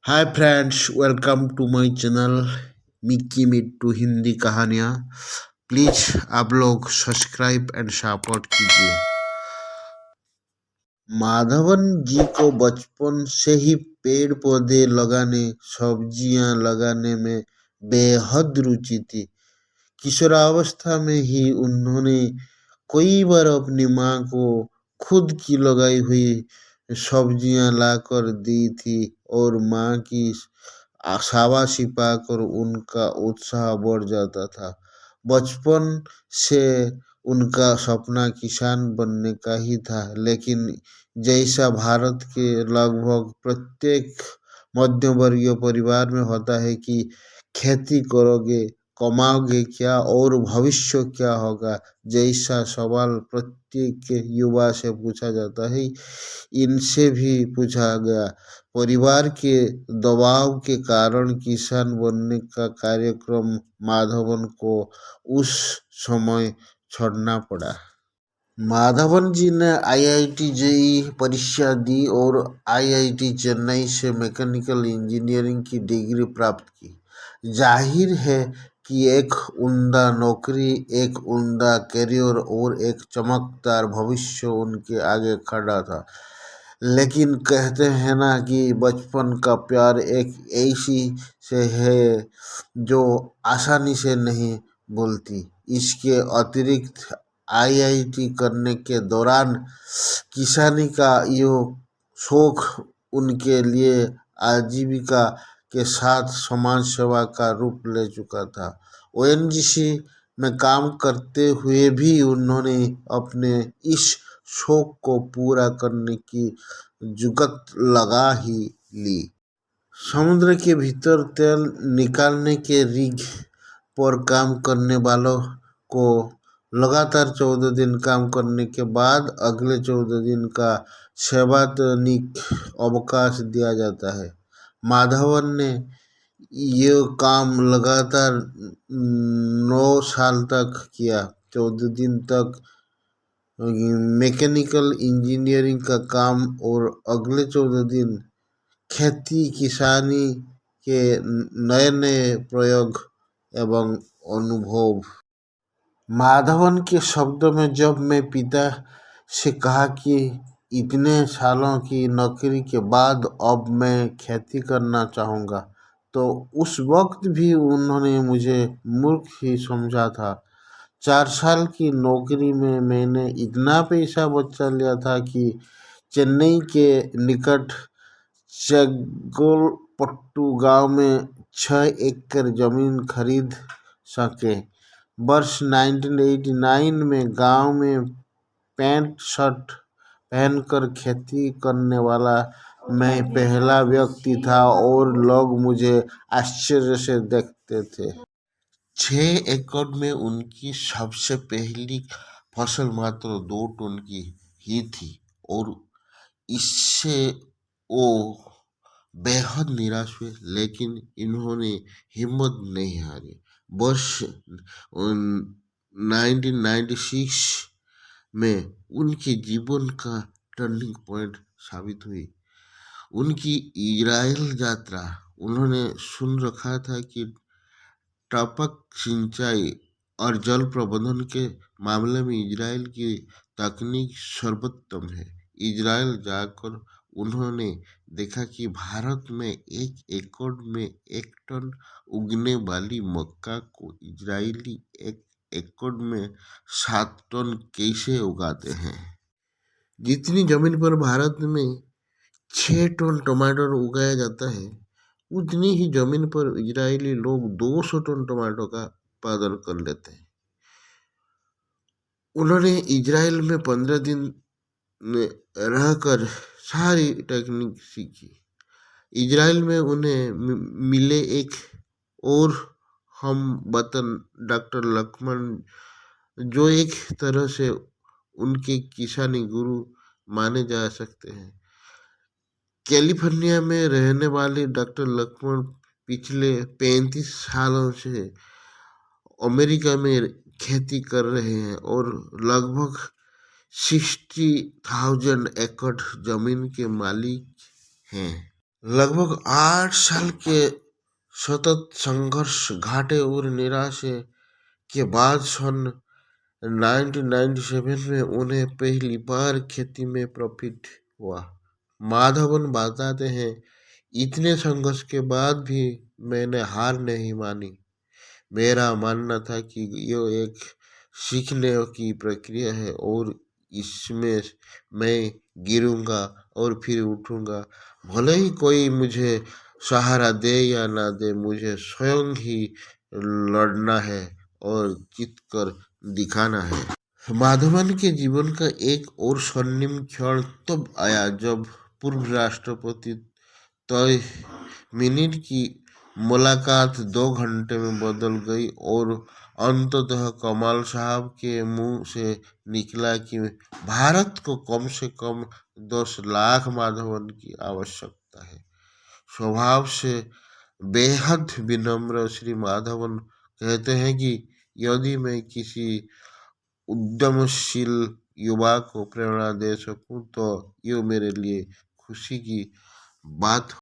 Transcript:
Hi friends, welcome to my channel Mickey Mittu Hindi कहानियाँ। Please आप लोग सब्सक्राइब एंड सपोर्ट कीजिए। माधवन जी को बचपन से ही पेड़ पौधे लगाने, सब्जियां लगाने में बेहद रुचि थी। किशोरावस्था में ही उन्होंने कई बार अपनी माँ को खुद की लगाई हुई सब्जियां लाकर दी थी और माँ की शाबाशी पाकर उनका उत्साह बढ़ जाता था। बचपन से उनका सपना किसान बनने का ही था, लेकिन जैसा भारत के लगभग प्रत्येक मध्यवर्गीय परिवार में होता है कि खेती करोगे, कमाओगे क्या और भविष्य क्या होगा, जैसा सवाल प्रत्येक युवा से पूछा जाता है, इनसे भी पूछा गया। परिवार के दबाव के कारण किसान बनने का कार्यक्रम माधवन को उस समय छोड़ना पड़ा। माधवन जी ने आईआईटी जेईई परीक्षा दी और आईआईटी चेन्नई से मैकेनिकल इंजीनियरिंग की डिग्री प्राप्त की। जाहिर है कि एक उम्दा नौकरी, एक उम्दा करियर और एक चमकदार भविष्य उनके आगे खड़ा था। लेकिन कहते हैं ना कि बचपन का प्यार एक ऐसी से है जो आसानी से नहीं भूलती। इसके अतिरिक्त आईआईटी करने के दौरान किसानी का यो शौक उनके लिए आजीविका के साथ समाज सेवा का रूप ले चुका था। ओएनजीसी में काम करते हुए भी उन्होंने अपने इस शौक को पूरा करने की जुगत लगा ही ली। समुद्र के भीतर तेल निकालने के रिग पर काम करने वालों को लगातार 14 दिन काम करने के बाद अगले 14 दिन का सैद्धांतिक अवकाश दिया जाता है। माधवन ने ये काम लगातार 9 साल तक किया। 14 दिन तक मैकेनिकल इंजीनियरिंग का काम और अगले 14 दिन खेती किसानी के नए नए प्रयोग एवं अनुभव। माधवन के शब्दों में, जब मैं पिता से कहा कि इतने सालों की नौकरी के बाद अब मैं खेती करना चाहूँगा, तो उस वक्त भी उन्होंने मुझे मूर्ख ही समझा था। 4 साल की नौकरी में मैंने इतना पैसा बचा लिया था कि चेन्नई के निकट चेंगलपट्टू गांव में 6 एकड़ जमीन खरीद सके। वर्ष 1989 में गांव में पैंट शर्ट पहनकर खेती करने वाला मैं पहला व्यक्ति था और लोग मुझे आश्चर्य से देखते थे। 6 एकड़ में उनकी सबसे पहली फसल मात्र 2 टन की ही थी और इससे वो बेहद निराश हुए, लेकिन इन्होंने हिम्मत नहीं हारी। वर्ष 1996 में उनके जीवन का टर्निंग पॉइंट साबित हुई उनकी इजराइल यात्रा। उन्होंने सुन रखा था कि टपक सिंचाई और जल प्रबंधन के मामले में इजराइल की तकनीक सर्वोत्तम है। इजराइल जाकर उन्होंने देखा कि भारत में 1 एकड़ में 1 टन उगने वाली मक्का को इजरायली 1 एकड़ में 7 टन कैसे उगाते हैं। जितनी जमीन पर भारत में 6 टन टमाटर उगाया जाता है, उतनी ही जमीन पर इजरायली लोग 200 टन टमाटो का उत्पादन कर लेते हैं। उन्होंने इजराइल में 15 दिन में रहकर सारी टेक्निक सीखी। इजराइल में उन्हें मिले एक और हम वतन डॉक्टर लक्ष्मण, जो एक तरह से उनके किसानी गुरु माने जा सकते हैं। कैलिफोर्निया में रहने वाले डॉक्टर लक्ष्मण पिछले 35 सालों से अमेरिका में खेती कर रहे हैं और लगभग 60,000 एकड़ जमीन के मालिक हैं। लगभग 8 साल के सतत संघर्ष, घाटे और निराशे के बाद सन 1997 में उन्हें पहली बार खेती में प्रॉफिट हुआ। माधवन बताते हैं, इतने संघर्ष के बाद भी मैंने हार नहीं मानी। मेरा मानना था कि ये एक सीखने की प्रक्रिया है और इसमें मैं गिरूंगा और फिर उठूंगा। भले ही कोई मुझे सहारा दे या ना दे, मुझे स्वयं ही लड़ना है और जीत कर दिखाना है। माधवन के जीवन का एक और स्वर्णिम क्षण तब आया जब पूर्व राष्ट्रपति तय मिनट की मुलाकात 2 घंटे में बदल गई और अंततः कमाल साहब के मुंह से निकला कि भारत को कम से कम 10 लाख माधवन की आवश्यकता है। स्वभाव से बेहद विनम्र श्री माधवन कहते हैं कि यदि मैं किसी उद्यमशील युवा को प्रेरणा दे सकूं तो ये मेरे लिए खुशी की बात